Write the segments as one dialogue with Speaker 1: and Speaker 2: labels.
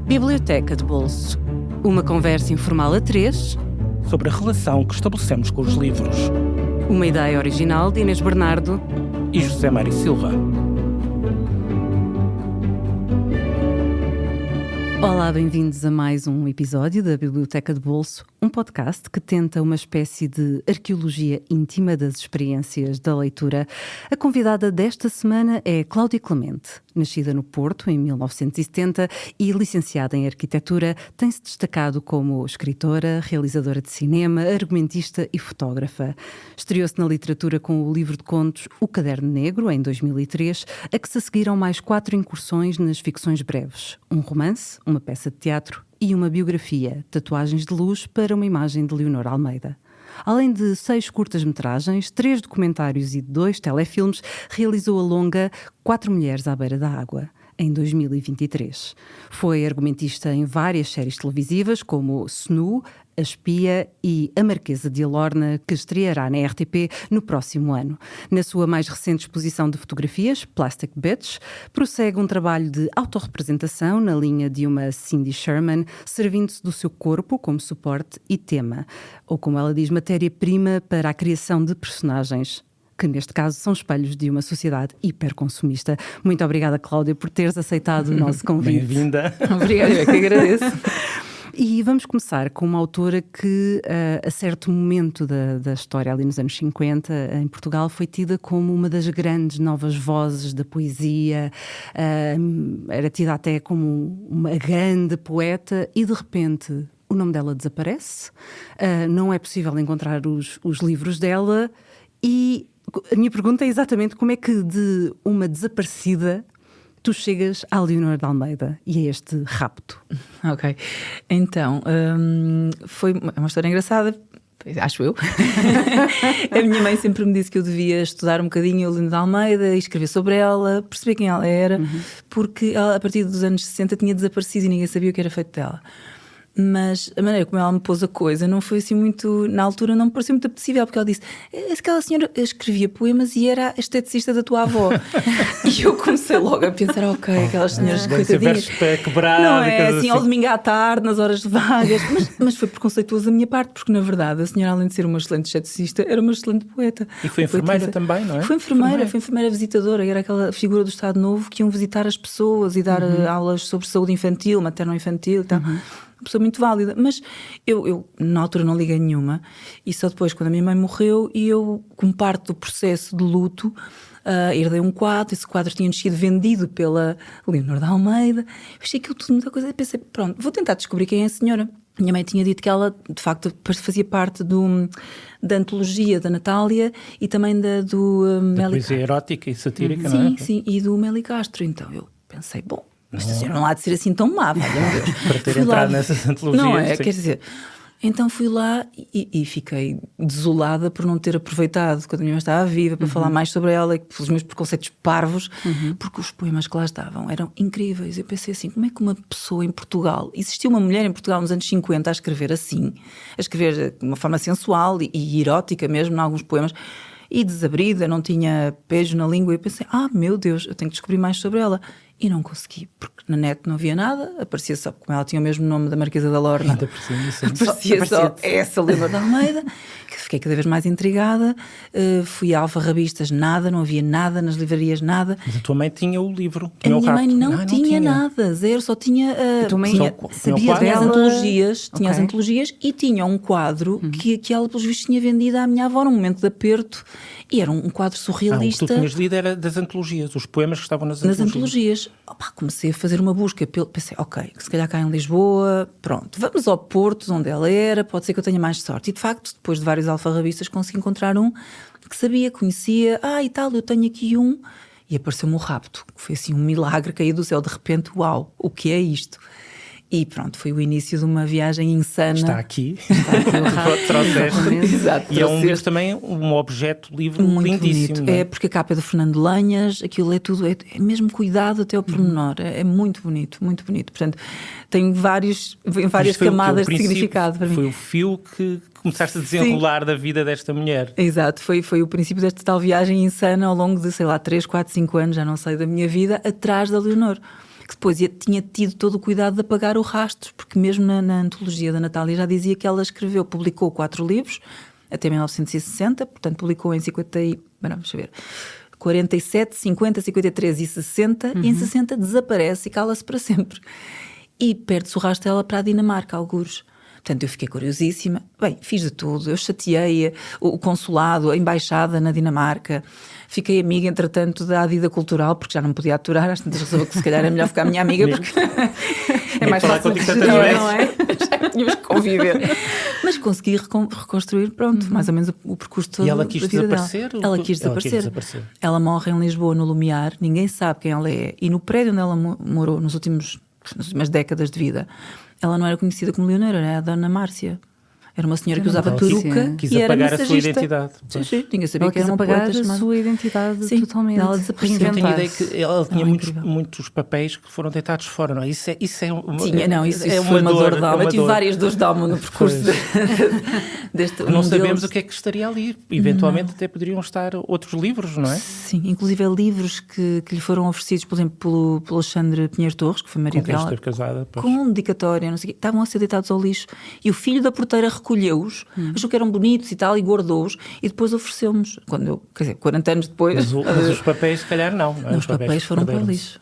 Speaker 1: Biblioteca de Bolso. Uma conversa informal a três
Speaker 2: sobre a relação que estabelecemos com os livros.
Speaker 1: Uma ideia original de Inês Bernardo
Speaker 2: e José Mário Silva.
Speaker 1: Olá, bem-vindos a mais um episódio da Biblioteca de Bolso, um podcast que tenta uma espécie de arqueologia íntima das experiências da leitura. A convidada desta semana é Cláudia Clemente. Nascida no Porto em 1970 e licenciada em arquitetura, tem-se destacado como escritora, realizadora de cinema, argumentista e fotógrafa. Estreou-se na literatura com o livro de contos O Caderno Negro, em 2003, a que se seguiram mais 4 incursões nas ficções breves. Um romance, uma peça de teatro e uma biografia, Tatuagens de Luz, para uma imagem de Leonor Almeida. Além de 6 curtas-metragens, 3 documentários e 2 telefilmes, realizou a longa 4 Mulheres à Beira da Água, em 2023. Foi argumentista em várias séries televisivas, como Snu, A Espia e A Marquesa de Alorna, que estreará na RTP no próximo ano. Na sua mais recente exposição de fotografias, Plastic Bitch, prossegue um trabalho de autorrepresentação na linha de uma Cindy Sherman, servindo-se do seu corpo como suporte e tema, ou como ela diz, matéria-prima para a criação de personagens, que neste caso são espelhos de uma sociedade hiperconsumista. Muito obrigada, Cláudia, por teres aceitado o nosso convite.
Speaker 2: Bem-vinda.
Speaker 1: Obrigada, eu que agradeço. E vamos começar com uma autora que, a certo momento da história, ali nos anos 50, em Portugal, foi tida como uma das grandes novas vozes da poesia, era tida até como uma grande poeta e, de repente, o nome dela desaparece, não é possível encontrar os livros dela e a minha pergunta é exatamente como é que de uma desaparecida tu chegas à Leonor de Almeida e a este rapto.
Speaker 3: Ok, então foi uma história engraçada, acho eu. A minha mãe sempre me disse que eu devia estudar um bocadinho a Leonor de Almeida e escrever sobre ela, perceber quem ela era, porque ela, a partir dos anos 60 tinha desaparecido e ninguém sabia o que era feito dela. Mas a maneira como ela me pôs a coisa não foi assim muito, na altura não me pareceu muito apetecível, porque ela disse, aquela senhora escrevia poemas e era a esteticista da tua avó. E eu comecei logo a pensar, ok, aquelas senhoras coitadinhas, não é assim, ao domingo à tarde, nas horas vagas, mas foi preconceituoso da minha parte, porque na verdade a senhora, além de ser uma excelente esteticista, era uma excelente poeta.
Speaker 2: E foi enfermeira também, não é?
Speaker 3: Foi enfermeira visitadora, era aquela figura do Estado Novo que iam visitar as pessoas e dar aulas sobre saúde infantil, materno-infantil e tal. Uma pessoa muito válida, mas eu na altura não liguei nenhuma, e só depois, quando a minha mãe morreu, e eu, como parte do processo de luto, herdei um quadro, esse quadro tinha sido vendido pela Leonor de Almeida, eu achei aquilo tudo muita coisa, e pensei, pronto, vou tentar descobrir quem é a senhora. Minha mãe tinha dito que ela, de facto, fazia parte da antologia da Natália e também da
Speaker 2: poesia erótica e satírica,
Speaker 3: sim,
Speaker 2: não é?
Speaker 3: Sim, e do Meli Castro, então eu pensei, bom, esta senhora não há de ser assim tão má, valha-me Deus.
Speaker 2: Para ter entrado nessas antologias.
Speaker 3: Não é,
Speaker 2: sim.
Speaker 3: quer dizer, então fui lá e fiquei desolada por não ter aproveitado quando a minha mãe estava viva para falar mais sobre ela e pelos meus preconceitos parvos, porque os poemas que lá estavam eram incríveis. Eu pensei assim, como é que uma pessoa em Portugal, existia uma mulher em Portugal nos anos 50 a escrever assim, a escrever de uma forma sensual e erótica mesmo, em alguns poemas, e desabrida, não tinha pejo na língua, e eu pensei, meu Deus, eu tenho que descobrir mais sobre ela. E não consegui, porque na net não havia nada, aparecia só, como ela tinha o mesmo nome da Marquesa da Alorna, aparecia só essa Leonor de Almeida, que fiquei cada vez mais intrigada. Fui a alfarrabistas, nada, não havia nada, nas livrarias nada.
Speaker 2: Mas a tua mãe tinha o livro,
Speaker 3: a minha mãe não tinha nada, zero, só tinha,
Speaker 1: sabia
Speaker 3: dela,
Speaker 1: antologias,
Speaker 3: tinha as antologias e tinha um quadro que ela pelos vistos tinha vendido à minha avó num momento de aperto, e era um quadro surrealista.
Speaker 2: O que tu tinhas lido era das antologias, os poemas que estavam nas antologias.
Speaker 3: Comecei a fazer uma busca, pensei, ok, se calhar cá em Lisboa, pronto, vamos ao Porto, onde ela era, pode ser que eu tenha mais sorte. E de facto, depois de vários alfarrabistas, consegui encontrar um que sabia, conhecia, e tal, eu tenho aqui um, e apareceu-me o rapto, que foi assim um milagre, cair do céu, de repente, uau, o que é isto? E pronto, foi o início de uma viagem insana.
Speaker 2: Está aqui o rapto.
Speaker 3: Exato,
Speaker 2: e é um livro também, um objeto livro
Speaker 3: muito
Speaker 2: lindíssimo.
Speaker 3: Bonito. É porque a capa é do Fernando Lanhas, aquilo é tudo, é mesmo cuidado até ao pormenor, é muito bonito, muito bonito. Portanto, tem várias camadas de significado para mim.
Speaker 2: Foi o fio que começaste a desenrolar da vida desta mulher.
Speaker 3: Exato, foi o princípio desta tal viagem insana ao longo de, 3, 4, 5 anos, já não sei, da minha vida, atrás da Leonor. que depois tinha tido todo o cuidado de apagar o rastro, porque mesmo na antologia da Natália já dizia que ela publicou 4 livros, até 1960, portanto publicou em 47, 50, 53 e 60, e em 60 desaparece e cala-se para sempre. E perde-se o rastro dela para a Dinamarca, algures. Portanto, eu fiquei curiosíssima. Bem, fiz de tudo. Eu chateei o consulado, a embaixada na Dinamarca. Fiquei amiga, entretanto, da Adida Cultural, porque já não me podia aturar. Às tantas resolvi que se calhar é melhor ficar minha amiga, porque é mais fácil de gerir, não é? Já tínhamos que conviver. Mas consegui reconstruir, pronto, mais ou menos o percurso todo.
Speaker 2: E ela quis desaparecer?
Speaker 3: Ela quis desaparecer. Ela morre em Lisboa, no Lumiar. Ninguém sabe quem ela é. E no prédio onde ela morou nas últimas décadas de vida, ela não era conhecida como Leonora, era a Dona Márcia. Era uma senhora que usava peruca
Speaker 2: quis
Speaker 3: e era
Speaker 2: apagar a sua
Speaker 3: massagista.
Speaker 2: identidade.
Speaker 3: Sim, ninguém sabia
Speaker 1: Ela
Speaker 3: que era
Speaker 1: quis
Speaker 3: uma
Speaker 1: apagar
Speaker 3: poeta
Speaker 1: a sua identidade totalmente.
Speaker 3: Ela desapareceu.
Speaker 2: Eu tenho a ideia que ela tinha
Speaker 3: incrível.
Speaker 2: muitos papéis que foram deitados fora, não é? Isso uma,
Speaker 3: Isso
Speaker 2: é
Speaker 3: foi uma dor de
Speaker 2: é
Speaker 3: alma.
Speaker 2: uma
Speaker 3: Eu tive
Speaker 2: dor.
Speaker 3: várias dores de alma no percurso deste.
Speaker 2: Não sabemos o que é que estaria ali. Eventualmente até poderiam estar outros livros, não é?
Speaker 3: Sim, inclusive livros que lhe foram oferecidos, por exemplo, pelo Alexandre Pinheiro Torres, que foi marido
Speaker 2: Com quem
Speaker 3: dela,
Speaker 2: esteve casada. Pois.
Speaker 3: com dedicatória, não sei o quê, estavam a ser deitados ao lixo. E o filho da porteira recolheu-os, achou que eram bonitos e tal, e guardou-os, e depois ofereceu-nos. Quer dizer, 40 anos depois.
Speaker 2: Mas os papéis, se calhar, não.
Speaker 3: Os papéis foram para o lixo.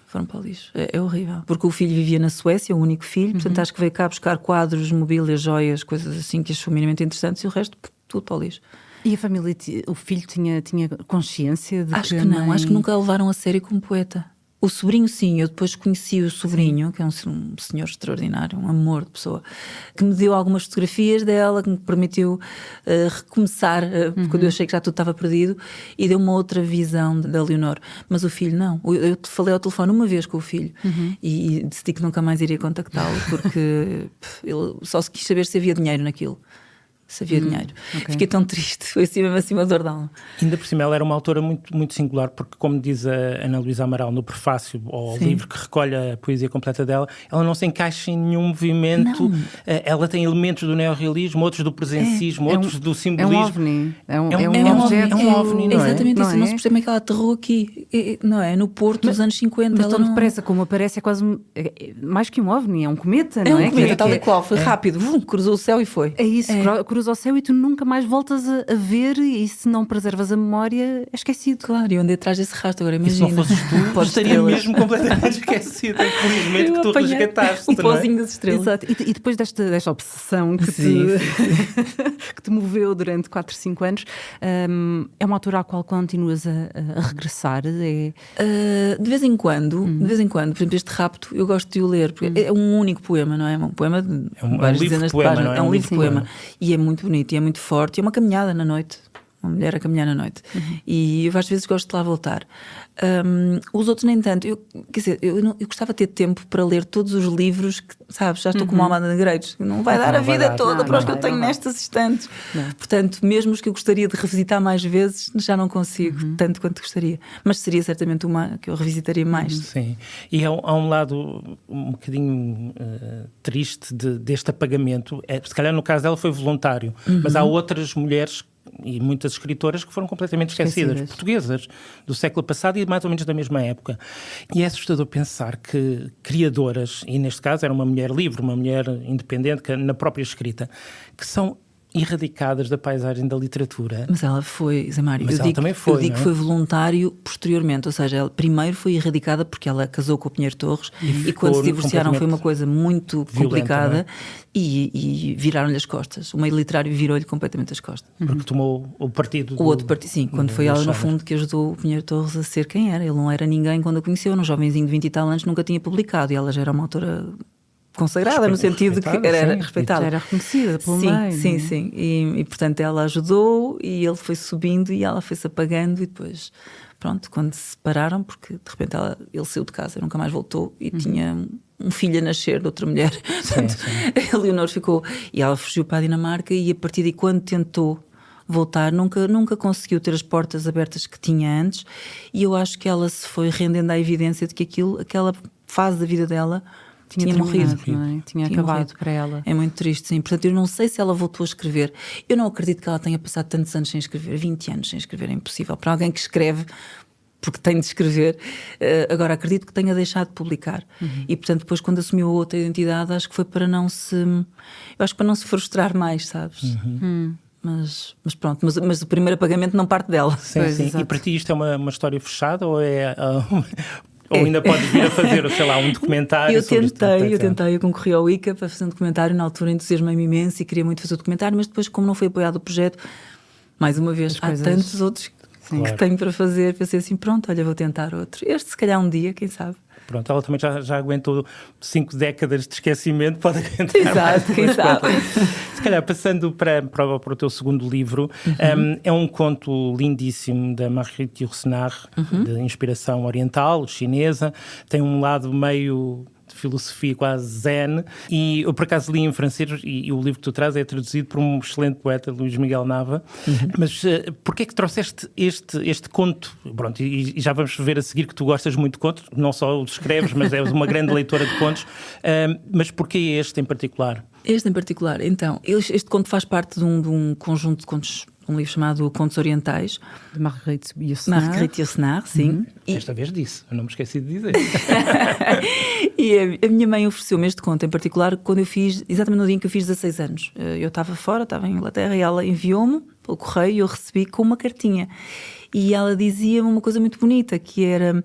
Speaker 3: É horrível. Porque o filho vivia na Suécia, o único filho, portanto acho que veio cá buscar quadros, mobília, joias, coisas assim que achou minimamente interessantes, e o resto tudo para o lixo.
Speaker 1: E a família, o filho tinha consciência de
Speaker 3: Acho que não, acho que nunca a levaram a sério como poeta. O sobrinho, sim, eu depois conheci o sobrinho, que é um senhor extraordinário, um amor de pessoa, que me deu algumas fotografias dela, que me permitiu recomeçar, quando eu achei que já tudo estava perdido, e deu uma outra visão da Leonor. Mas o filho não. Eu falei ao telefone uma vez com o filho e decidi que nunca mais iria contactá-lo, porque ele só se quis saber se havia dinheiro naquilo. Se havia dinheiro. Okay. Fiquei tão triste, foi assim mesmo acima da dor de alma.
Speaker 2: Ainda por cima, ela era uma autora muito singular, porque, como diz a Ana Luísa Amaral no prefácio ao livro que recolhe a poesia completa dela, ela não se encaixa em nenhum movimento. Ela tem elementos do neorrealismo, outros do presencismo, outros do simbolismo.
Speaker 1: É um ovni. É um
Speaker 2: objeto. É um ovni, não é?
Speaker 3: Exatamente
Speaker 1: não
Speaker 3: isso.
Speaker 1: É?
Speaker 3: Não se percebe como é que ela aterrou aqui, não é? No Porto dos anos 50.
Speaker 1: Mas tão depressa como aparece, é quase mais que um ovni, é um cometa, não é?
Speaker 3: É um cometa, tal e qual. Foi rápido, cruzou o céu e foi.
Speaker 1: É isso, cruza o céu e tu nunca mais voltas a ver, e se não preservas a memória, é esquecido.
Speaker 3: Claro, e eu andei atrás desse rastro, agora imagina.
Speaker 2: E se não fosses tu, estaria mesmo completamente esquecido. Infelizmente que tu resgataste.
Speaker 3: Um pozinho das estrelas.
Speaker 1: Exato. E depois desta obsessão que te moveu durante 4, 5 anos, é uma autora à qual continuas a regressar? De
Speaker 3: vez em quando, por exemplo, este Rapto, eu gosto de o ler, porque é um único poema, não é? Um poema de várias dezenas de páginas. É um livro de poema. E é muito bonito, e é muito forte, e é uma caminhada na noite. Uma mulher a caminhar na noite. E eu às vezes gosto de lá voltar. Os outros nem tanto. Eu gostava de ter tempo para ler todos os livros que, sabes, já estou com uma alma de negreiros. Não vai dar a vida toda para os que eu tenho nestas estantes. Portanto, mesmo os que eu gostaria de revisitar mais vezes, já não consigo, tanto quanto gostaria. Mas seria certamente uma que eu revisitaria mais.
Speaker 2: Sim. E há um lado um bocadinho triste deste apagamento. Se calhar no caso dela foi voluntário, mas há outras mulheres e muitas escritoras que foram completamente esquecidas, portuguesas, do século passado e mais ou menos da mesma época. E é assustador pensar que criadoras, e neste caso era uma mulher livre, uma mulher independente, na própria escrita, que são erradicadas da paisagem da literatura.
Speaker 3: Mas ela foi, Zé Mário,
Speaker 2: eu digo
Speaker 3: que foi voluntário posteriormente, ou seja, ela primeiro foi erradicada porque ela casou com o Pinheiro Torres e quando se divorciaram foi uma coisa muito complicada e viraram-lhe as costas. O meio literário virou-lhe completamente as costas.
Speaker 2: Porque tomou o partido.
Speaker 3: O outro partido, sim, quando foi ela no fundo que ajudou o Pinheiro Torres a ser quem era. Ele não era ninguém quando a conheceu, um jovenzinho de 20 e tal anos, nunca tinha publicado e ela já era uma autora consagrada, no sentido que era respeitada.
Speaker 1: Já era reconhecida pelo meio.
Speaker 3: Sim. E portanto ela ajudou e ele foi subindo e ela foi-se apagando e depois, pronto, quando se separaram, porque de repente ele saiu de casa, nunca mais voltou e tinha um filho a nascer de outra mulher. Portanto, a Leonor ficou, e ela fugiu para a Dinamarca e a partir de quando tentou voltar, nunca conseguiu ter as portas abertas que tinha antes e eu acho que ela se foi rendendo à evidência de que aquela fase da vida dela tinha morrido,
Speaker 1: não é? Tinha acabado morrido para ela.
Speaker 3: É muito triste, sim. Portanto, eu não sei se ela voltou a escrever. Eu não acredito que ela tenha passado tantos anos sem escrever, 20 anos sem escrever, é impossível. Para alguém que escreve porque tenho de escrever. Agora, acredito que tenha deixado de publicar. E, portanto, depois, quando assumiu a outra identidade, acho que foi para não se... Eu acho que para não se frustrar mais, sabes? Mas pronto, mas o primeiro apagamento não parte dela.
Speaker 2: Sim,
Speaker 1: Pois,
Speaker 2: sim.
Speaker 1: exato.
Speaker 2: E para ti isto é uma história fechada ou ou ainda podes vir a fazer, sei lá, um documentário sobre isto?
Speaker 3: Eu concorri ao ICA para fazer um documentário, na altura entusiasmei-me imenso e queria muito fazer o documentário, mas depois, como não foi apoiado o projeto, mais uma vez, há tantos outros que tenho para fazer, pensei assim, pronto, olha, vou tentar outro. Este se calhar um dia, quem sabe.
Speaker 2: Pronto, ela também já aguentou 5 décadas de esquecimento, pode aguentar.
Speaker 3: Exato, quem sabe.
Speaker 2: Se calhar, passando para o teu segundo livro, é um conto lindíssimo da Marguerite Yourcenar, de inspiração oriental, chinesa, tem um lado meio de filosofia quase zen, e eu por acaso li em francês, e o livro que tu trazes é traduzido por um excelente poeta, Luís Miguel Nava, mas porquê é que trouxeste este conto? Pronto, e já vamos ver a seguir que tu gostas muito de contos, não só os escreves, mas és uma grande leitora de contos, mas porquê este em particular?
Speaker 3: Este em particular, então, este conto faz parte de um conjunto de contos, um livro chamado Contos Orientais.
Speaker 1: De Marguerite Yourcenar.
Speaker 3: Sim.
Speaker 2: Esta vez disse, eu não me esqueci de dizer.
Speaker 3: E a minha mãe ofereceu-me este conto em particular quando eu fiz, exatamente no dia em que eu fiz 16 anos. Eu estava fora, estava em Inglaterra, e ela enviou-me pelo correio e eu recebi com uma cartinha. E ela dizia-me uma coisa muito bonita, que era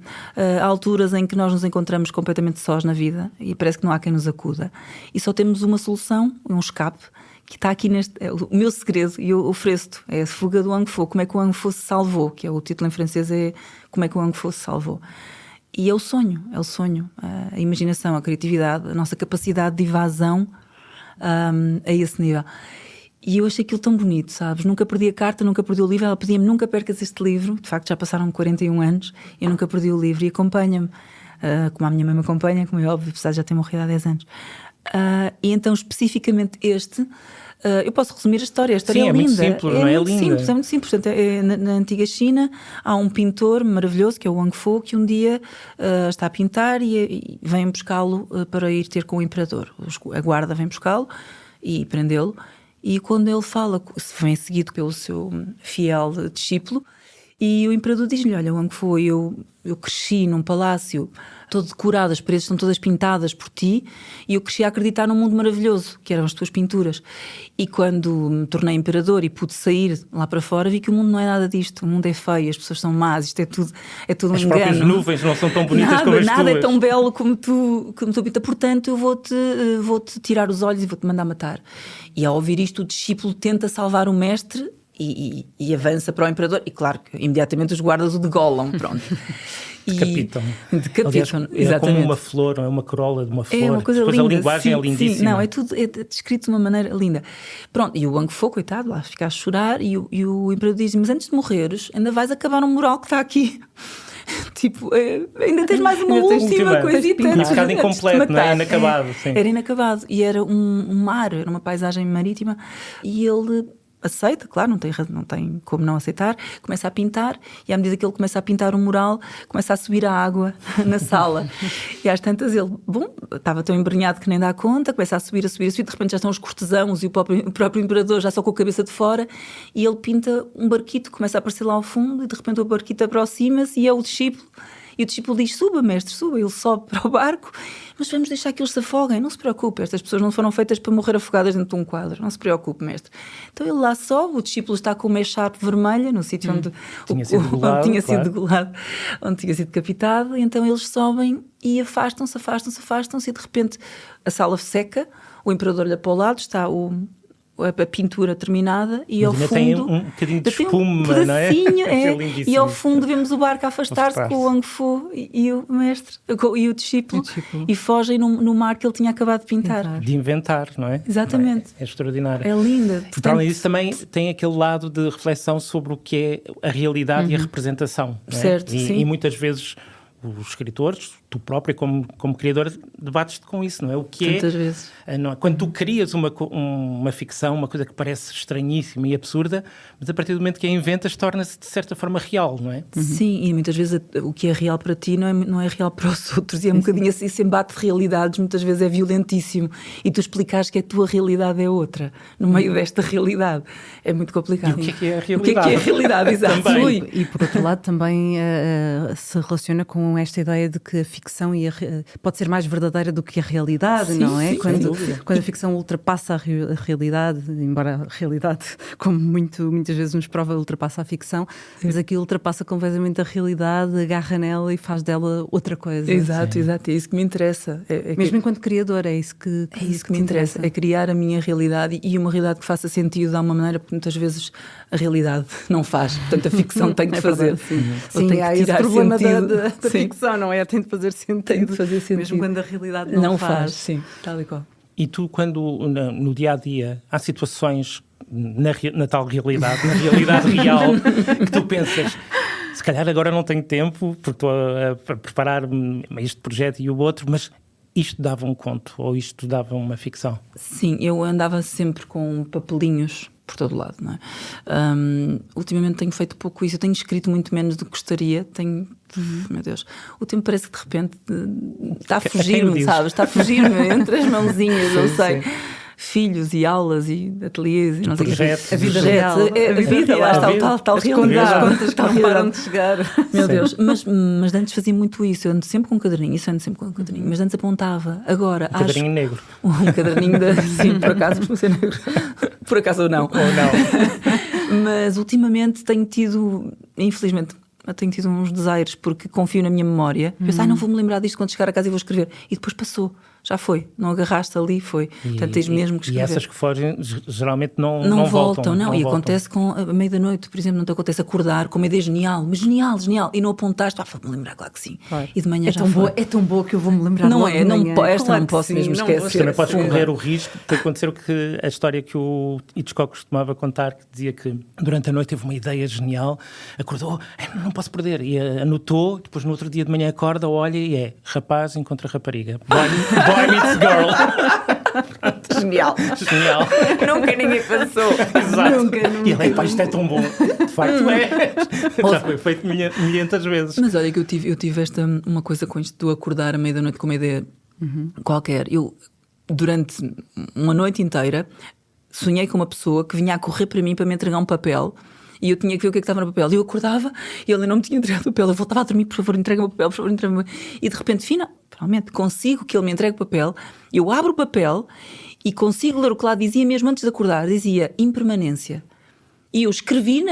Speaker 3: há alturas em que nós nos encontramos completamente sós na vida e parece que não há quem nos acuda. E só temos uma solução, um escape, que está aqui o meu segredo, e eu ofereço-te, é a fuga do Wang Fu, como é que o Wang Fu se salvou, que é o título em francês, é como é que o Wang Fu se salvou. E é o sonho, a imaginação, a criatividade, a nossa capacidade de evasão a esse nível. E eu achei aquilo tão bonito, sabes? Nunca perdi a carta, nunca perdi o livro. Ela pedia-me, nunca percas este livro. De facto, já passaram 41 anos, eu nunca perdi o livro, e acompanha-me, como a minha mãe me acompanha, como é óbvio, apesar de já ter morrido há 10 anos. E então, especificamente este, eu posso resumir a história. A história
Speaker 2: Sim,
Speaker 3: é linda.
Speaker 2: Muito simples, não é?
Speaker 3: Muito
Speaker 2: linda.
Speaker 3: simples, é muito simples. Portanto, na antiga China há um pintor maravilhoso, que é o Wang Fu, que um dia está a pintar e vem buscá-lo para ir ter com o imperador. A guarda vem buscá-lo e prendê-lo. E quando ele fala, vem seguido pelo seu fiel discípulo, e o imperador diz-lhe: olha, Wang Fu, eu cresci num palácio todo decorado, as paredes estão todas pintadas por ti, e eu cresci a acreditar num mundo maravilhoso, que eram as tuas pinturas. E quando me tornei imperador e pude sair lá para fora, vi que o mundo não é nada disto. O mundo é feio, as pessoas são más, isto é tudo um engano.
Speaker 2: As próprias nuvens não são tão bonitas como as tuas.
Speaker 3: Nada é tão belo como tu pintas. Portanto, eu vou-te tirar os olhos e vou-te mandar matar. E ao ouvir isto, o discípulo tenta salvar o mestre e avança para o imperador. E claro que imediatamente os guardas o degolam, pronto.
Speaker 2: Decapitam.
Speaker 3: Aliás,
Speaker 2: é
Speaker 3: exatamente.
Speaker 2: como uma flor, é uma corola de uma flor.
Speaker 3: É uma coisa
Speaker 2: Depois
Speaker 3: linda.
Speaker 2: A linguagem é lindíssima.
Speaker 3: Sim. Não, é tudo descrito de uma maneira linda. Pronto, e o Wang Fu, coitado, lá fica a chorar, e o imperador diz: mas antes de morreres, ainda vais acabar um mural que está aqui. Tipo, ainda tens mais uma última coisita.
Speaker 2: Tinha ficado incompleto, não é? Inacabado. Sim.
Speaker 3: Era inacabado. E era um mar, era uma paisagem marítima. E ele aceita, claro, não tem como não aceitar, começa a pintar, e à medida que ele começa a pintar o mural, começa a subir a água na sala. E às tantas ele, estava tão embrenhado que nem dá conta, começa a subir, de repente já estão os cortesãos e o próprio imperador já só com a cabeça de fora, e ele pinta um barquito, começa a aparecer lá ao fundo, e de repente o barquito aproxima-se e é o discípulo. E o discípulo diz: suba, mestre, suba. Ele sobe para o barco, mas vamos deixar que eles se afoguem. Não se preocupe, estas pessoas não foram feitas para morrer afogadas dentro de um quadro. Não se preocupe, mestre. Então ele lá sobe, o discípulo está com uma echarpe vermelha no sítio onde onde tinha sido decapitado. E então eles sobem e afastam-se, e de repente a sala seca, o imperador olha para o lado, está a pintura terminada, e ao fundo
Speaker 2: tem um bocadinho de espuma, não é?
Speaker 3: E ao fundo vemos o barco a afastar-se com o Wang Fu e o mestre e o discípulo, e fogem no mar que ele tinha acabado de pintar.
Speaker 2: De inventar, não é?
Speaker 3: Exatamente.
Speaker 2: É extraordinário.
Speaker 3: É linda.
Speaker 2: Portanto, além disso, também tem aquele lado de reflexão sobre o que é a realidade e a representação.
Speaker 3: Certo,
Speaker 2: não é?
Speaker 3: sim.
Speaker 2: E muitas vezes os escritores, tu própria, como criadora, debates-te com isso, não é? O que
Speaker 3: Tantas vezes.
Speaker 2: Não é? Quando tu crias uma ficção, uma coisa que parece estranhíssima e absurda, mas a partir do momento que a inventas, torna-se de certa forma real, não é?
Speaker 3: Sim, e muitas vezes o que é real para ti não é real para os outros, e é um bocadinho assim, esse embate de realidades muitas vezes é violentíssimo, e tu explicares que a tua realidade é outra, no meio desta realidade. É muito complicado.
Speaker 2: E o que é a realidade?
Speaker 3: O que é a realidade, exato.
Speaker 1: E por outro lado também se relaciona com esta ideia de que a ficção pode ser mais verdadeira do que a realidade,
Speaker 3: Sim,
Speaker 1: não é?
Speaker 3: sim,
Speaker 1: Quando a ficção ultrapassa a realidade, embora a realidade, como muitas vezes nos prova, ultrapassa a ficção, mas aqui ultrapassa completamente a realidade, agarra nela e faz dela outra coisa.
Speaker 3: Exato, é isso que me interessa.
Speaker 1: Mesmo enquanto criador, é isso que
Speaker 3: me interessa. É criar a minha realidade, e uma realidade que faça sentido de alguma maneira, porque muitas vezes a realidade não faz, portanto a ficção tem de fazer.
Speaker 1: Sim,
Speaker 3: tem
Speaker 1: há
Speaker 3: que
Speaker 1: esse
Speaker 3: tirar
Speaker 1: problema
Speaker 3: sentido.
Speaker 1: da ficção, não é? Tem de fazer sentido.
Speaker 3: Tem de fazer sentido.
Speaker 1: Mesmo quando a realidade não faz.
Speaker 3: Sim, tal e qual.
Speaker 2: E tu, quando no dia-a-dia há situações na tal realidade, na realidade real, que tu pensas, se calhar agora não tenho tempo porque estou a preparar-me este projeto e o outro, mas isto dava um conto ou isto dava uma ficção?
Speaker 3: Sim, eu andava sempre com papelinhos por todo lado, não é? Ultimamente tenho feito pouco isso, eu tenho escrito muito menos do que gostaria, meu Deus, o tempo parece que de repente está a fugir-me, sabes? Está a fugir-me entre as mãozinhas, não sei.
Speaker 2: Sim.
Speaker 3: Filhos e aulas e ateliês e não sei o que.
Speaker 1: A vida real.
Speaker 3: A vida, lá está o tal realidade.
Speaker 1: As contas que não param de chegar.
Speaker 3: Meu Deus, mas antes fazia muito isso. Eu ando sempre com um caderninho, mas antes apontava. Agora,
Speaker 2: caderninho negro.
Speaker 3: Um caderninho sim, por acaso, por ser negro. Por acaso ou não. Mas ultimamente tenho tido, infelizmente, uns desaires, porque confio na minha memória. Penso, não vou-me lembrar disto quando chegar a casa e vou escrever. E depois passou. Já foi, não agarraste ali, foi. Portanto, tens mesmo que escrever.
Speaker 2: E essas que fogem geralmente não
Speaker 3: voltam.
Speaker 2: Não
Speaker 3: e
Speaker 2: voltam.
Speaker 3: acontece com a meia da noite, por exemplo, não te acontece acordar com uma ideia genial, mas genial, e não apontaste, vou-me lembrar, claro que sim.
Speaker 1: Claro.
Speaker 3: E de manhã
Speaker 1: é tão boa que eu vou-me lembrar.
Speaker 3: Não
Speaker 1: logo
Speaker 3: é,
Speaker 1: de manhã.
Speaker 3: Esta não posso mesmo esquecer.
Speaker 2: Também podes correr o risco de acontecer o que a história que o Hitchcock costumava contar, que dizia que durante a noite teve uma ideia genial, acordou, não posso perder, e anotou, depois no outro dia de manhã acorda, olha e rapaz encontra rapariga. Boy meets girl.
Speaker 3: Genial. Nunca ninguém pensou.
Speaker 2: Exato.
Speaker 3: Nunca.
Speaker 2: E ele, isto é tão bom. De facto é. Já foi feito milhentas vezes.
Speaker 3: Mas olha que eu tive uma coisa com isto do acordar à meia da noite com uma ideia qualquer. Eu, durante uma noite inteira, sonhei com uma pessoa que vinha a correr para mim para me entregar um papel. E eu tinha que ver o que estava no papel. E eu acordava e ele não me tinha entregado o papel. Eu voltava a dormir, por favor, entrega-me o papel, por favor, entrega-me. E de repente, finalmente, consigo que ele me entregue o papel. Eu abro o papel e consigo ler o que lá dizia mesmo antes de acordar. Dizia impermanência. E eu escrevi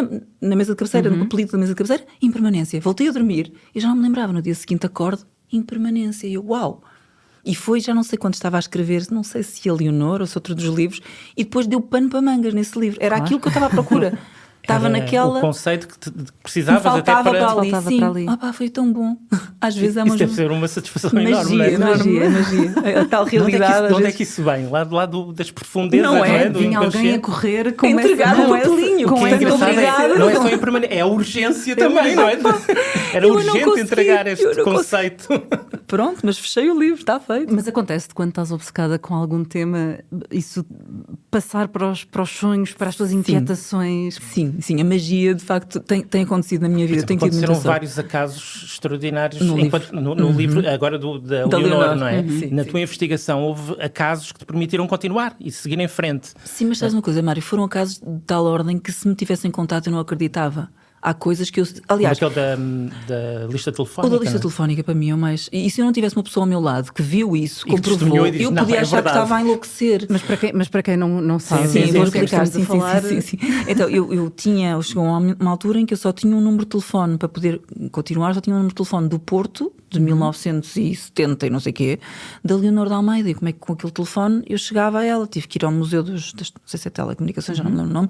Speaker 3: na mesa de cabeceira, no papelito da mesa de cabeceira, impermanência. Voltei a dormir e já não me lembrava. No dia seguinte acordo, impermanência. E eu, uau! E foi, já não sei quando estava a escrever, não sei se a Leonor ou se outro dos livros, e depois deu pano para mangas nesse livro. Era aquilo que eu estava à procura. Estava naquela...
Speaker 2: O conceito que precisavas até para...
Speaker 3: Faltava para ali. Foi tão bom. Às vezes há
Speaker 2: isso deve ser uma satisfação enorme, não é?
Speaker 3: Magia. A tal realidade.
Speaker 2: De onde é que isso vem? Lá das profundezas,
Speaker 3: não é?
Speaker 1: Vinha alguém a correr com
Speaker 3: entregar um papelinho.
Speaker 2: Não é só impermanente, é a urgência também, não é? Era urgente entregar este conceito.
Speaker 3: Pronto, mas fechei o livro, está feito.
Speaker 1: Mas acontece-te quando estás obcecada com algum tema, isso passar para os sonhos, para as tuas inquietações?
Speaker 3: Sim, a magia de facto tem acontecido na minha vida.
Speaker 2: Aconteceram vários acasos extraordinários no livro, agora da Leonor, não é? Na tua investigação houve acasos que te permitiram continuar e seguir em frente.
Speaker 3: Sim, mas sabes uma coisa, Mário, foram acasos de tal ordem que se me tivessem contado eu não acreditava. Há coisas que eu... Aliás...
Speaker 2: Aquele da lista telefónica.
Speaker 3: O da lista telefónica para mim é o mais... E se eu não tivesse uma pessoa ao meu lado que viu isso, comprovou, eu podia achar que estava a enlouquecer.
Speaker 1: Mas para quem não sabe...
Speaker 3: Sim, vou explicar. Sim. Então, chegou uma altura em que eu só tinha um número de telefone para poder continuar, só tinha um número de telefone do Porto, de 1970 e não sei o quê, da Leonor de Almeida. E como é que com aquele telefone eu chegava a ela? Tive que ir ao Museu não sei se é Telecomunicações, já não me lembro o nome.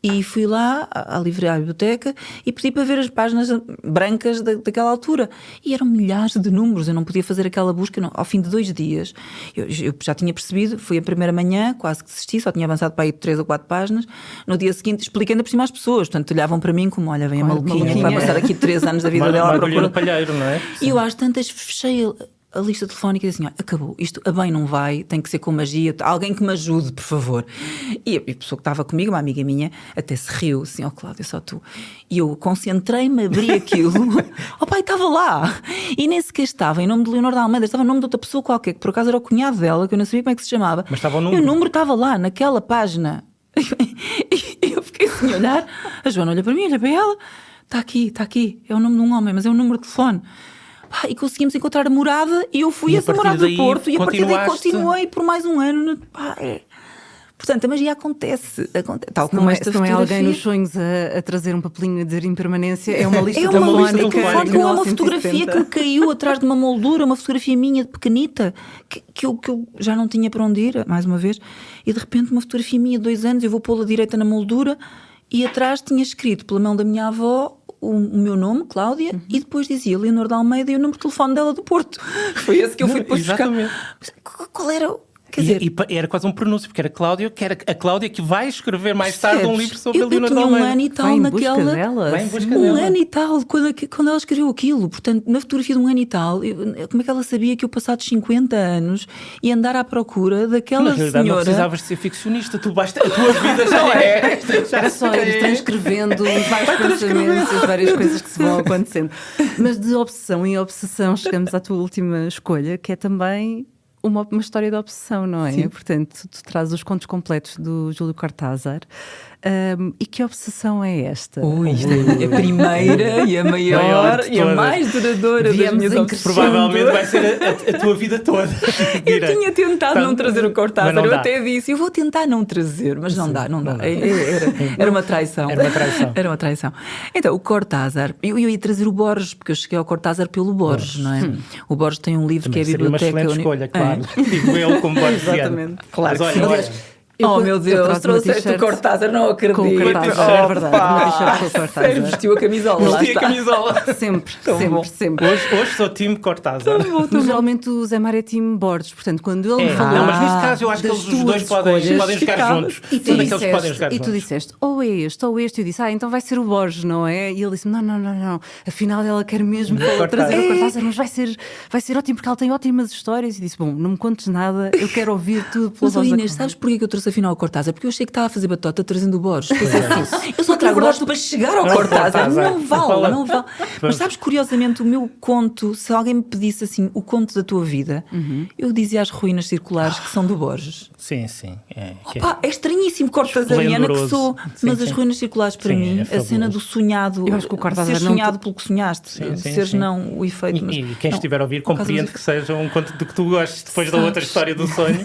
Speaker 3: E fui lá à livraria, à biblioteca, e pedi para ver as páginas brancas daquela altura. E eram milhares de números, eu não podia fazer aquela busca. Não. Ao fim de 2 dias, eu já tinha percebido, fui a primeira manhã, quase que desisti, só tinha avançado para aí 3 ou 4 páginas. No dia seguinte, expliquei ainda por cima às pessoas. Portanto, olhavam para mim como, olha, vem a maluquinha que vai passar aqui 3 anos da vida dela à procura.
Speaker 2: No palheiro, não é?
Speaker 3: E eu às tantas fechei a lista telefónica e disse assim, acabou, isto a bem não vai, tem que ser com magia, alguém que me ajude, por favor. E a pessoa que estava comigo, uma amiga minha, até se riu, assim, Cláudia, só tu. E eu concentrei-me, abri aquilo, pai, estava lá. E nem sequer estava em nome de Leonor de Almeida, estava em nome de outra pessoa qualquer, que por acaso era o cunhado dela, que eu não sabia como é que se chamava.
Speaker 2: Mas estava o
Speaker 3: número. E o número estava lá, naquela página. E eu fiquei assim a olhar, a Joana olha para mim, olha para ela, está aqui, é o nome de um homem, mas é o número de telefone. E conseguimos encontrar a morada e eu fui a essa morada do Porto e a partir daí continuei por mais um ano. Portanto, a magia acontece tal como esta
Speaker 1: não é
Speaker 3: fotografia.
Speaker 1: Alguém nos sonhos a trazer um papelinho a dizer impermanência, é uma lista
Speaker 3: telefónica.
Speaker 1: Ou
Speaker 3: É uma fotografia que me caiu atrás de uma moldura, uma fotografia minha de pequenita, que eu já não tinha para onde ir, mais uma vez, e de repente uma fotografia minha de 2 anos, eu vou pô-la direita na moldura e atrás tinha escrito pela mão da minha avó o meu nome, Cláudia, e depois dizia Leonor de Almeida e o número de telefone dela do Porto. Foi esse que eu fui depois buscar. Qual era? Quer dizer,
Speaker 2: e era quase um pronúncio, porque era Cláudia, que era a Cláudia que vai escrever mais tarde um livro sobre a Leonor de Almeida.
Speaker 3: Eu tinha um ano e tal naquela.
Speaker 2: Vai em busca
Speaker 3: um
Speaker 2: dela.
Speaker 3: ano e tal, quando ela escreveu aquilo. Portanto, na fotografia de um ano e tal, como é que ela sabia que eu, passados 50 anos, ia andar à procura daquela
Speaker 2: Na realidade,
Speaker 3: senhora?
Speaker 2: não precisavas de ser ficcionista, a tua vida já é.
Speaker 1: Era só ir transcrevendo os vários pensamentos, as várias coisas que se vão acontecendo. Mas de obsessão em obsessão, chegamos à tua última escolha, que é também uma história de obsessão, não é?
Speaker 3: Sim.
Speaker 1: Portanto, tu trazes os contos completos do Júlio Cortázar. E que obsessão é esta?
Speaker 3: Isto é a primeira e a maior e a mais duradoura das minhas obsessões.
Speaker 2: Provavelmente vai ser a tua vida toda.
Speaker 3: Eu tinha tentado não trazer o Cortázar, eu até disse, eu vou tentar não trazer, mas não dá. Era uma traição. Era uma traição. Então, o Cortázar, eu ia trazer o Borges, porque eu cheguei ao Cortázar pelo Borges, não é? O Borges tem um livro
Speaker 2: também
Speaker 3: que é a
Speaker 2: seria
Speaker 3: Biblioteca...
Speaker 2: uma excelente escolha, claro. Digo eu como Borges.
Speaker 1: Exatamente.
Speaker 3: Claro.
Speaker 2: Mas olha,
Speaker 3: meu Deus, trouxeste o Cortázar, não acredito.
Speaker 1: Com o Cortázar, é verdade. Uma t-shirt com o Cortázar.
Speaker 3: Vestiu a camisola, lá
Speaker 2: vestiu
Speaker 3: está.
Speaker 2: a camisola.
Speaker 1: Sempre.
Speaker 2: Hoje sou time Cortázar.
Speaker 1: Mas geralmente o Zé Mário é time Borges, portanto, quando ele falou...
Speaker 2: Não, mas nesse caso eu acho que
Speaker 1: das
Speaker 2: os dois
Speaker 1: tuas
Speaker 2: podem
Speaker 1: escolhas,
Speaker 2: jogar juntos.
Speaker 1: E tu
Speaker 2: Podem
Speaker 1: disseste, ou é este, ou este. E eu disse, então vai ser o Borges, não é? E ele disse, não. Afinal, ela quer mesmo trazer o Cortázar, mas vai ser ótimo, porque ela tem ótimas histórias. E disse, bom, não me contes nada, eu quero ouvir tudo pela voz da
Speaker 3: Inês, sabes porquê que eu trouxe afinal o Cortázar? Porque eu achei que estava a fazer batota trazendo o Borges. Eu só trago o Borges para chegar ao Cortázar. Não vale. Mas sabes, curiosamente, o meu conto, se alguém me pedisse assim, o conto da tua vida, eu dizia as ruínas circulares que são do Borges.
Speaker 2: Sim.
Speaker 3: É estranhíssimo, cortazariana que sou, mas as ruínas circulares para mim, a cena do sonhado,
Speaker 1: eu acho que o Cortázar
Speaker 3: ser sonhado pelo que sonhaste, seres não o efeito.
Speaker 2: E quem estiver a ouvir compreende que seja um conto de que tu gostes depois da outra história do sonho.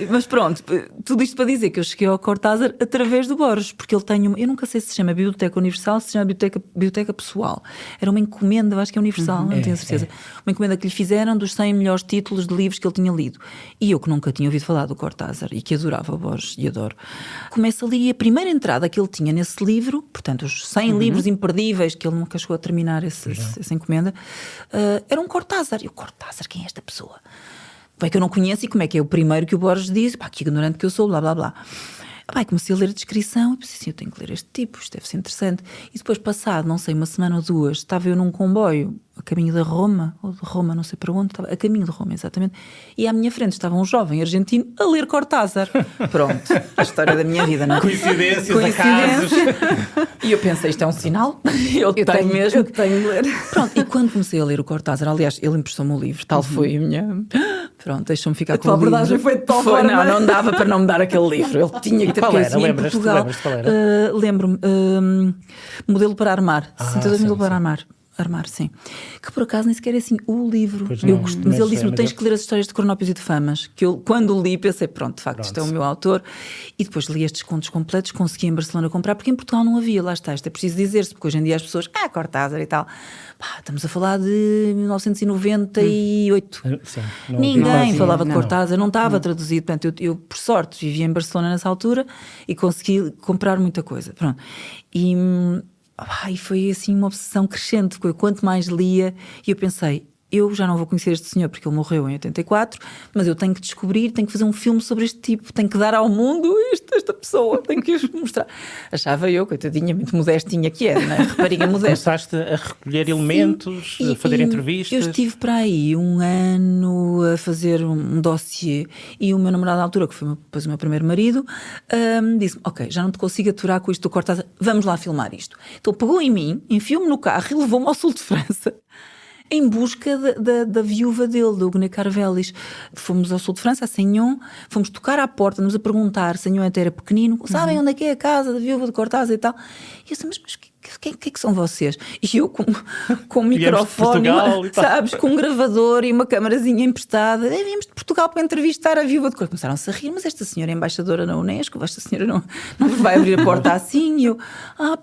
Speaker 3: Mas pronto, tudo isto para dizer que eu cheguei ao Cortázar através do Borges, porque ele tem eu nunca sei se chama Biblioteca Universal, se chama Biblioteca Pessoal. Era uma encomenda, eu acho que é universal, não tenho certeza. Uma encomenda que lhe fizeram dos 100 melhores títulos de livros que ele tinha lido. E eu, que nunca tinha ouvido falar do Cortázar e que adorava o Borges e adoro, começo a ler e a primeira entrada que ele tinha nesse livro, portanto os 100 livros imperdíveis, que ele nunca chegou a terminar essa encomenda, era um Cortázar. E o Cortázar, quem é esta pessoa? Como é que eu não conheço e como é que é o primeiro que o Borges diz? Que ignorante que eu sou, blá blá blá. Comecei a ler a descrição e pensei assim, eu tenho que ler este tipo, isto deve ser interessante. E depois, passado, não sei, uma semana ou duas, estava eu num comboio a caminho de Roma, ou de Roma, não sei para onde, estava a caminho de Roma, exatamente, e à minha frente estava um jovem argentino a ler Cortázar. Pronto, a história da minha vida, não é?
Speaker 2: Coincidências, acasos.
Speaker 3: E eu pensei, isto é um sinal, eu tenho mesmo que tenho de ler. Pronto, e quando comecei a ler o Cortázar, aliás, ele emprestou-me o livro, tal foi a minha... Pronto, deixa-me ficar com o livro. A abordagem
Speaker 1: foi de tal forma.
Speaker 3: Não dava para não me dar aquele livro, ele tinha que ter
Speaker 2: qual era?
Speaker 3: em Portugal. Lembro-me, Modelo para Armar, 62 Modelo para Armar, sim. Que por acaso nem sequer é assim o livro. Mas ele disse-me, tens que ler as histórias de Cronópios e de Famas. Que eu, quando li, pensei, pronto, de facto, isto é o meu autor. E depois li estes contos completos, consegui em Barcelona comprar, porque em Portugal não havia, lá está, isto é preciso dizer-se, porque hoje em dia as pessoas, Cortázar e tal. Estamos a falar de 1998.
Speaker 2: Sim,
Speaker 3: ninguém falava de Cortázar, não estava traduzido. Portanto, eu, por sorte, vivia em Barcelona nessa altura e consegui comprar muita coisa. Pronto. E foi assim uma obsessão crescente. Quanto mais lia, e eu pensei, eu já não vou conhecer este senhor porque ele morreu em 84, mas eu tenho que descobrir, tenho que fazer um filme sobre este tipo, tenho que dar ao mundo esta pessoa, tenho que mostrar. Achava eu, coitadinha, muito modestinha que era, né? Rapariga modesta.
Speaker 2: Começaste a recolher elementos, a fazer entrevistas.
Speaker 3: Eu estive para aí 1 ano a fazer um dossiê e o meu namorado à altura, que foi depois o meu primeiro marido, disse-me, ok, já não te consigo aturar com isto do Cortázar, vamos lá filmar isto. Então pegou em mim, enfiou-me no carro e levou-me ao sul de França em busca da viúva dele, do Hugues Carvelis. Fomos ao sul de França, a Saignon, fomos tocar à porta, nos a perguntar, Saignon até era pequenino, sabem onde é que é a casa da viúva de Cortázar e tal? E eu disse, mas quem é que são vocês? E eu com um microfone, sabes, com um gravador e uma camarazinha emprestada, viemos de Portugal para entrevistar a viúva de Cortázar. Começaram-se a rir, mas esta senhora é embaixadora na Unesco, esta senhora não vos vai abrir a porta assim. E eu,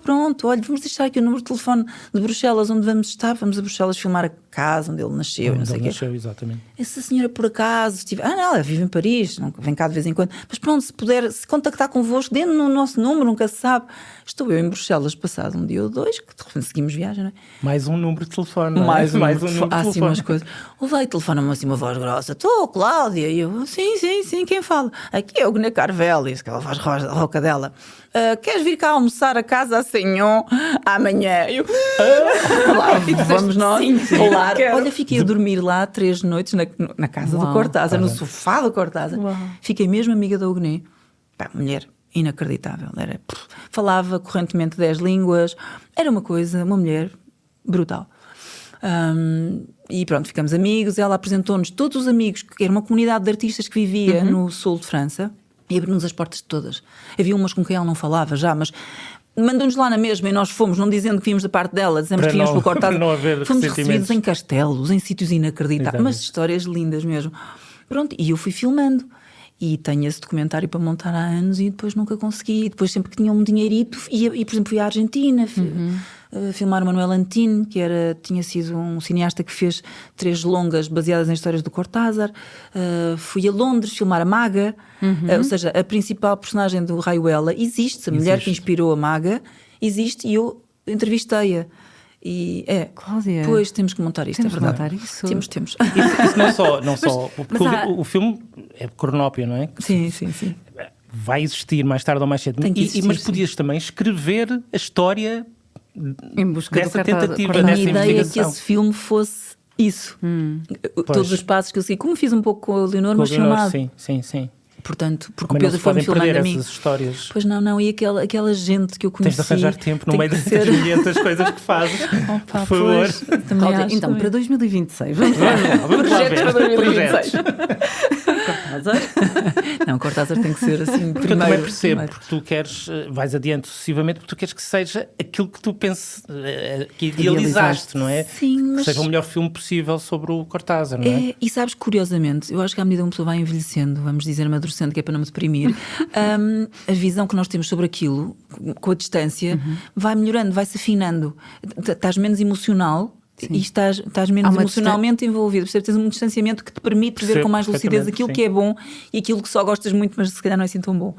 Speaker 3: pronto, olha, vamos deixar aqui o número de telefone de Bruxelas, onde vamos estar, vamos a Bruxelas filmar a casa onde ele nasceu, não sei o quê.
Speaker 2: Exatamente.
Speaker 3: Essa senhora por acaso não, ela vive em Paris, não, vem cá de vez em quando, mas pronto, se puder se contactar convosco, dê-nos o nosso número, nunca se sabe. Estou eu em Bruxelas passado um dia ou 2, que de repente seguimos viagem, não é?
Speaker 2: Mais um número de telefone, não é?
Speaker 3: Mais um número
Speaker 2: de
Speaker 3: telefone.
Speaker 2: telefone.
Speaker 3: Assim umas coisas. O vai telefona-me assim uma voz grossa, estou, Cláudia, e eu, sim, quem fala? Aqui é o Hugues Carvelis, aquela voz rouca dela. Queres vir cá almoçar a casa a Saignon amanhã? Eu, lá vamos nós. Sim, claro. Olha, fiquei a dormir lá 3 noites na casa do Cortázar, no sofá do Cortázar. Fiquei mesmo amiga da Hugues. Mulher inacreditável. Falava correntemente 10 línguas. Era uma mulher brutal. E pronto, ficamos amigos. Ela apresentou-nos todos os amigos, que era uma comunidade de artistas que vivia no sul de França. E abriu-nos as portas de todas. Havia umas com quem ela não falava já, mas mandou-nos lá na mesma e nós fomos, não dizendo que vínhamos da parte dela, dizemos que vínhamos pelo Cortázar. Fomos recebidos em castelos, em sítios inacreditáveis. Umas histórias lindas mesmo. Pronto, e eu fui filmando. E tenho esse documentário para montar há anos e depois nunca consegui. Depois sempre que tinha um dinheirito e por exemplo, fui à Argentina filmar o Manuel Antino, que tinha sido um cineasta que fez 3 longas baseadas em histórias do Cortázar. Fui a Londres filmar a Maga, ou seja, a principal personagem do Rayuela existe, a mulher que inspirou a Maga existe e eu entrevistei-a. E
Speaker 1: Cláudia,
Speaker 3: pois temos que montar isto,
Speaker 1: temos
Speaker 3: é verdade.
Speaker 1: Montar isso.
Speaker 3: Temos.
Speaker 2: Isso não só porque o filme é cronópio, não é?
Speaker 3: Sim.
Speaker 2: Vai existir mais tarde ou mais cedo. Mas podias também escrever a história
Speaker 1: em busca
Speaker 2: dessa tentativa,
Speaker 3: a
Speaker 2: dessa
Speaker 3: minha ideia é
Speaker 2: investigação.
Speaker 3: que esse filme fosse isso. Todos os passos que eu segui, como fiz um pouco com a Leonor, mas filmado.
Speaker 2: Sim.
Speaker 3: Portanto, porque
Speaker 2: mas
Speaker 3: o Pedro foi-me filmando a mim.
Speaker 2: Essas histórias.
Speaker 3: Pois não, e aquela gente que eu conheci.
Speaker 2: Tens de arranjar tempo no meio das 500 coisas que fazes. Por favor.
Speaker 1: Cláudia, então, para 2026. Vamos lá
Speaker 3: Projetos
Speaker 1: ver.
Speaker 3: para 2026. Cortázar? Não, Cortázar tem que ser assim.
Speaker 2: Porque eu também percebo, porque tu queres, vais adiante sucessivamente, porque tu queres que seja aquilo que tu penses, que idealizaste, não é?
Speaker 3: Sim, mas...
Speaker 2: Que seja o melhor filme possível sobre o Cortázar, não é?
Speaker 3: E sabes, curiosamente, eu acho que à medida que uma pessoa vai envelhecendo, vamos dizer, amadurecendo, que é para não me deprimir, a visão que nós temos sobre aquilo, com a distância, vai melhorando, vai-se afinando. Estás menos emocional. Sim. E estás menos emocionalmente envolvido. Tens um distanciamento que te permite ver com mais lucidez aquilo que é bom e aquilo que só gostas muito, mas se calhar não é assim tão bom.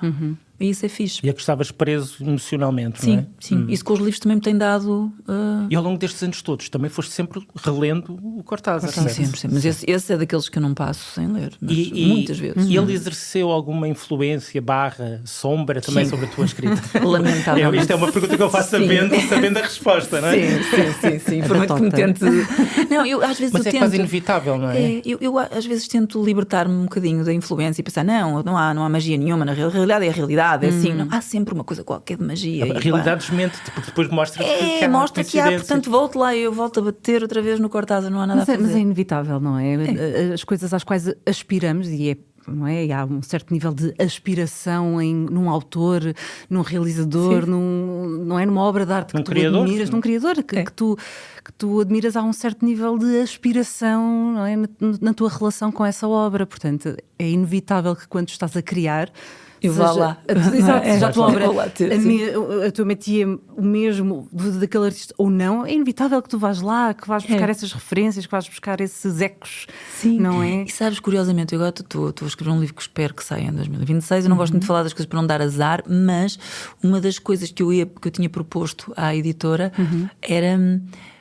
Speaker 3: E isso é fixe.
Speaker 2: E é que estavas preso emocionalmente,
Speaker 3: sim,
Speaker 2: não é?
Speaker 3: Sim, isso com os livros também me tem dado...
Speaker 2: E ao longo destes anos todos também foste sempre relendo o Cortázar,
Speaker 3: sim, sempre. Mas esse é daqueles que eu não passo sem ler, muitas vezes.
Speaker 2: E ele exerceu alguma influência, sombra também sobre a tua escrita?
Speaker 3: Lamentavelmente.
Speaker 2: Isto é uma pergunta que eu faço sabendo a resposta, não é?
Speaker 3: Sim. Por muito que me tente... Não, eu às vezes
Speaker 2: mas
Speaker 3: tento...
Speaker 2: quase inevitável, não é?
Speaker 3: Eu às vezes tento libertar-me um bocadinho da influência e pensar, não há magia nenhuma, na realidade é a realidade. É assim, não há sempre uma coisa qualquer de magia.
Speaker 2: A realidade desmente-te, porque depois mostra que há
Speaker 3: mostra que há, portanto volto lá e eu volto a bater outra vez no Cortázar, não há nada a fazer.
Speaker 1: Mas é inevitável, não é? As coisas às quais aspiramos, não é? E há um certo nível de aspiração num autor, num realizador, não é? Numa obra de arte que tu admiras, num criador que tu admiras, há um certo nível de aspiração, não é? Na tua relação com essa obra. Portanto, é inevitável que quando estás a criar,
Speaker 3: eu vá lá.
Speaker 1: Já a tua obra, a tua métier o mesmo daquele artista ou não, é inevitável que tu vás lá, que vais buscar essas referências, que vais buscar esses ecos, não é?
Speaker 3: E sabes, curiosamente, eu agora estou a escrever um livro que espero que saia em 2026, eu não gosto muito de falar das coisas para não dar azar, mas uma das coisas que eu tinha proposto à editora era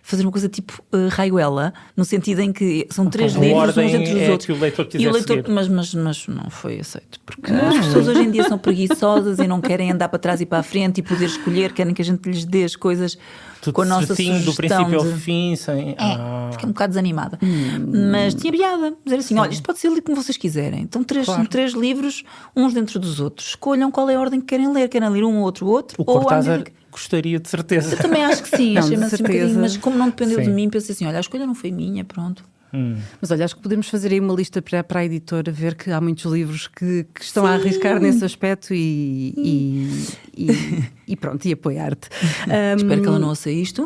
Speaker 3: fazer uma coisa tipo Raiuela, no sentido em que são 3
Speaker 2: A
Speaker 3: livros
Speaker 2: ordem
Speaker 3: uns dentro dos
Speaker 2: é
Speaker 3: outros.
Speaker 2: que o leitor quiser
Speaker 3: E o leitor,
Speaker 2: seguir.
Speaker 3: mas não foi aceito, porque as pessoas hoje em dia são preguiçosas e não querem andar para trás e para a frente e poder escolher, querem que a gente lhes dê as coisas
Speaker 2: Tudo
Speaker 3: com a nossa
Speaker 2: certinho, do
Speaker 3: sugestão
Speaker 2: princípio ao
Speaker 3: de...
Speaker 2: fim, sem...
Speaker 3: Fiquei um bocado desanimada. Mas tinha piada. Dizer assim, olha, isto pode ser lido como vocês quiserem. Então são 3 livros, uns dentro dos outros. Escolham qual é a ordem que querem ler. Querem ler um, outro.
Speaker 2: O
Speaker 3: Ou
Speaker 2: Cortázar gostaria de certeza.
Speaker 3: Eu também acho que sim,
Speaker 1: Não,
Speaker 3: achei-me
Speaker 1: de
Speaker 3: assim um
Speaker 1: certeza.
Speaker 3: bocadinho, mas como não dependeu de
Speaker 2: Sim.
Speaker 3: mim, pensei assim, olha, a escolha não foi minha, pronto.
Speaker 1: Mas olha, acho que podemos fazer aí uma lista para a editora, ver que há muitos livros que estão a arriscar nesse aspecto e pronto, e apoiar-te.
Speaker 3: Espero que ela não ouça isto.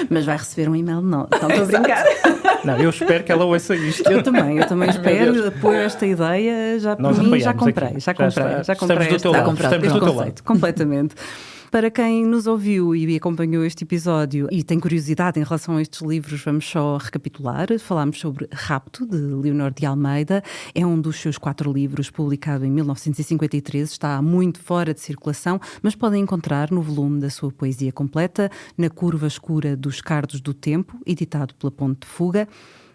Speaker 1: Mas vai receber um e-mail, não estou a brincar.
Speaker 2: Não, eu espero que ela ouça isto.
Speaker 1: Eu também espero, apoio esta ideia, já
Speaker 2: Nós
Speaker 1: por mim, já
Speaker 2: apoiamos
Speaker 1: comprei,
Speaker 2: aqui.
Speaker 1: já comprei.
Speaker 2: Estamos do teu
Speaker 3: Está
Speaker 2: lado.
Speaker 3: comprado.
Speaker 2: Estamos do teu lado.
Speaker 1: Conceito, completamente. Para quem nos ouviu e acompanhou este episódio e tem curiosidade em relação a estes livros, vamos só recapitular. Falámos sobre Rapto, de Leonor de Almeida. É um dos seus 4 livros, publicado em 1953. Está muito fora de circulação, mas podem encontrar no volume da sua poesia completa, Na Curva Escura dos Cardos do Tempo, editado pela Ponte de Fuga.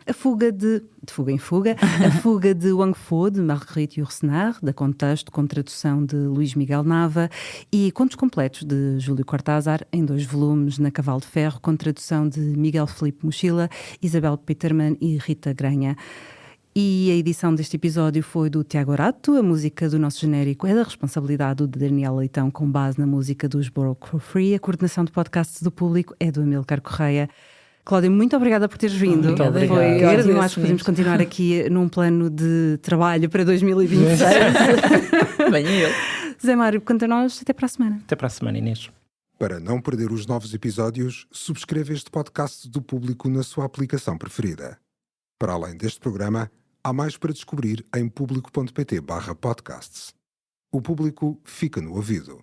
Speaker 1: A Fuga de Fuga em Fuga, A Fuga de Wang Fo, de Marguerite Yourcenar, da Contexto, com tradução de Luís Miguel Nava, e Contos Completos, de Júlio Cortázar, em 2 volumes, na Cavalo de Ferro, com tradução de Miguel Filipe Mochila, Isabel Petermann e Rita Granha. E a edição deste episódio foi do Tiago Orato. A música do nosso genérico é da responsabilidade de Daniel Leitão, com base na música dos Borough Crew Free. A coordenação de podcasts do público é do Amilcar Correia. Cláudia, muito obrigada por teres vindo.
Speaker 2: Muito obrigado.
Speaker 1: Foi
Speaker 3: Agradeço,
Speaker 1: ótimo. Acho que podemos continuar aqui num plano de trabalho para 2026.
Speaker 3: Bem, eu.
Speaker 1: Zé Mário, quanto a nós, até para a semana.
Speaker 2: Até para a semana, Inês.
Speaker 4: Para não perder os novos episódios, subscreva este podcast do Público na sua aplicação preferida. Para além deste programa, há mais para descobrir em público.pt/podcasts. O Público fica no ouvido.